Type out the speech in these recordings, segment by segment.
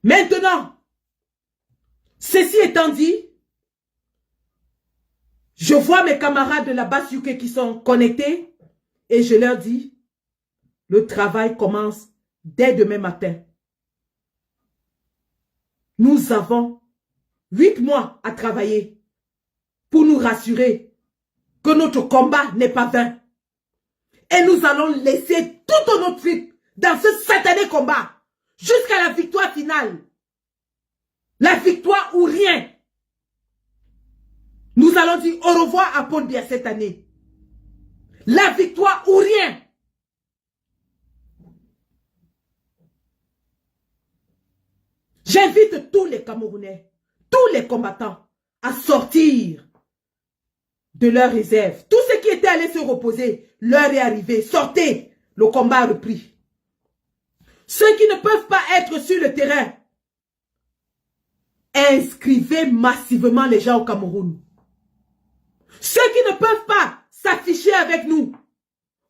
Maintenant, ceci étant dit, je vois mes camarades de la base UK qui sont connectés et je leur dis, le travail commence dès demain matin. Nous avons 8 mois à travailler pour nous rassurer que notre combat n'est pas vain. Et nous allons laisser toute notre vie dans ce satané combat jusqu'à la victoire finale. La victoire ou rien. Nous allons dire au revoir à Paul Biya cette année. La victoire ou rien. J'invite tous les Camerounais, tous les combattants à sortir de leur réserve. Tous ceux qui étaient allés se reposer, l'heure est arrivée. Sortez, le combat a repris. Ceux qui ne peuvent pas être sur le terrain, inscrivez massivement les gens au Cameroun. Ceux qui ne peuvent pas s'afficher avec nous,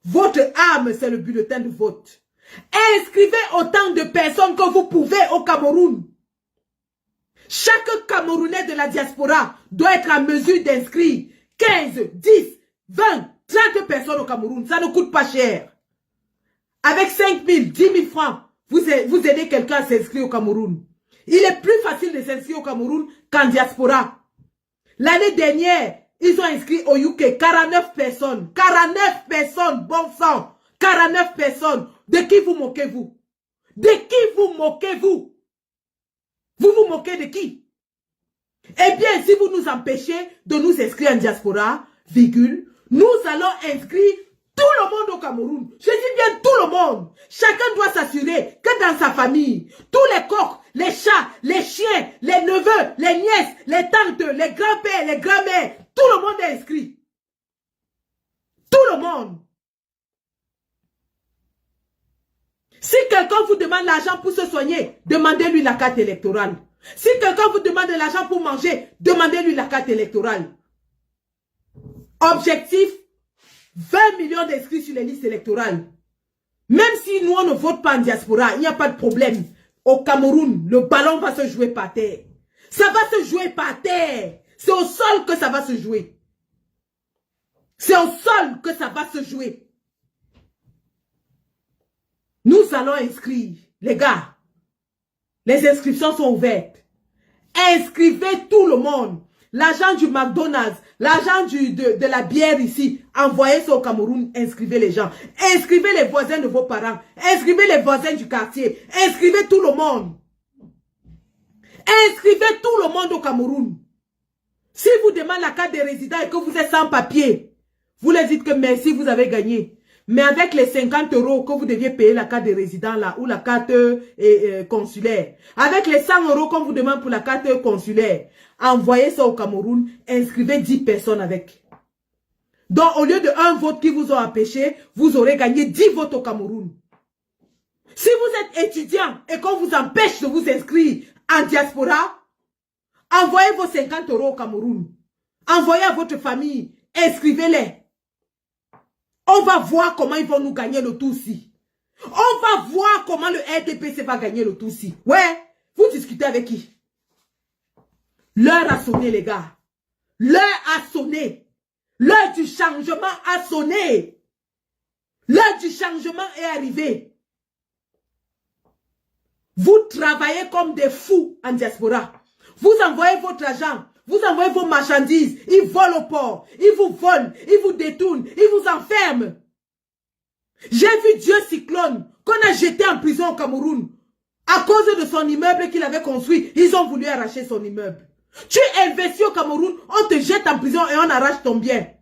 votre âme, c'est le bulletin de vote. Inscrivez autant de personnes que vous pouvez au Cameroun. Chaque Camerounais de la diaspora doit être en mesure d'inscrire 15, 10, 20, 30 personnes au Cameroun. Ça ne coûte pas cher. Avec 5 000, 10 000 francs, vous aidez quelqu'un à s'inscrire au Cameroun. Il est plus facile de s'inscrire au Cameroun qu'en diaspora. L'année dernière, ils ont inscrit au UK 49 personnes. 49 personnes, bon sang. 49 personnes. De qui vous moquez-vous? De qui vous moquez-vous? Vous vous moquez de qui? Eh bien, si vous nous empêchez de nous inscrire en diaspora, virgule, nous allons inscrire tout le monde au Cameroun. Je dis bien tout le monde. Chacun doit s'assurer que dans sa famille, tous les coqs, les chats, les chiens, les neveux, les nièces, les tantes, les grands-pères, les grands-mères, tout le monde est inscrit. Tout le monde. Si quelqu'un vous demande l'argent pour se soigner, demandez-lui la carte électorale. Si quelqu'un vous demande de l'argent pour manger, demandez-lui la carte électorale. Objectif, 20 millions d'inscrits sur les listes électorales. Même si nous, on ne vote pas en diaspora, il n'y a pas de problème. Au Cameroun, le ballon va se jouer par terre. Ça va se jouer par terre. C'est au sol que ça va se jouer. C'est au sol que ça va se jouer. Nous allons inscrire, les gars. Les inscriptions sont ouvertes. Inscrivez tout le monde. L'argent du McDonald's, l'argent de la bière ici, envoyez ça au Cameroun, inscrivez les gens. Inscrivez les voisins de vos parents. Inscrivez les voisins du quartier. Inscrivez tout le monde. Inscrivez tout le monde au Cameroun. Si vous demandez la carte de résident et que vous êtes sans papier, vous leur dites que merci, vous avez gagné. Mais avec les 50 € que vous deviez payer la carte de résident là, ou la carte consulaire, avec les 100 € qu'on vous demande pour la carte consulaire, envoyez ça au Cameroun, inscrivez 10 personnes avec. Donc au lieu de 1 vote qui vous ont empêché, vous aurez gagné 10 votes au Cameroun. Si vous êtes étudiant et qu'on vous empêche de vous inscrire en diaspora, envoyez vos 50 € au Cameroun. Envoyez à votre famille, inscrivez-les. On va voir comment ils vont nous gagner le Tutsi. On va voir comment le RDPC va gagner le Tutsi. Ouais, vous discutez avec qui? L'heure a sonné, les gars. L'heure a sonné. L'heure du changement a sonné. L'heure du changement est arrivée. Vous travaillez comme des fous en diaspora. Vous envoyez votre argent. Vous envoyez vos marchandises, ils volent au port, ils vous volent, ils vous détournent, ils vous enferment. J'ai vu Dieu Cyclone qu'on a jeté en prison au Cameroun. À cause de son immeuble qu'il avait construit, ils ont voulu arracher son immeuble. Tu investis au Cameroun, on te jette en prison et on arrache ton bien.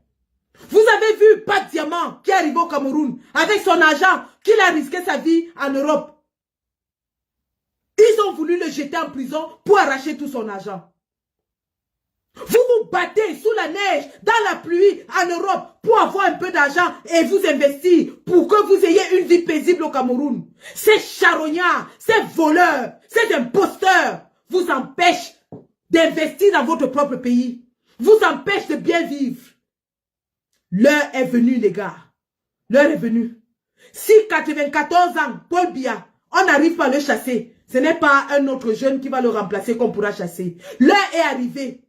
Vous avez vu Pat Diamant qui est arrivé au Cameroun avec son argent qu'il a risqué sa vie en Europe. Ils ont voulu le jeter en prison pour arracher tout son argent. Vous vous battez sous la neige, dans la pluie, en Europe, pour avoir un peu d'argent et vous investir pour que vous ayez une vie paisible au Cameroun. Ces charognards, ces voleurs, ces imposteurs vous empêchent d'investir dans votre propre pays. Vous empêchent de bien vivre. L'heure est venue, les gars. L'heure est venue. Si 94 ans, Paul Biya, on n'arrive pas à le chasser, Ce n'est pas un autre jeune qui va le remplacer qu'on pourra chasser. L'heure est arrivée.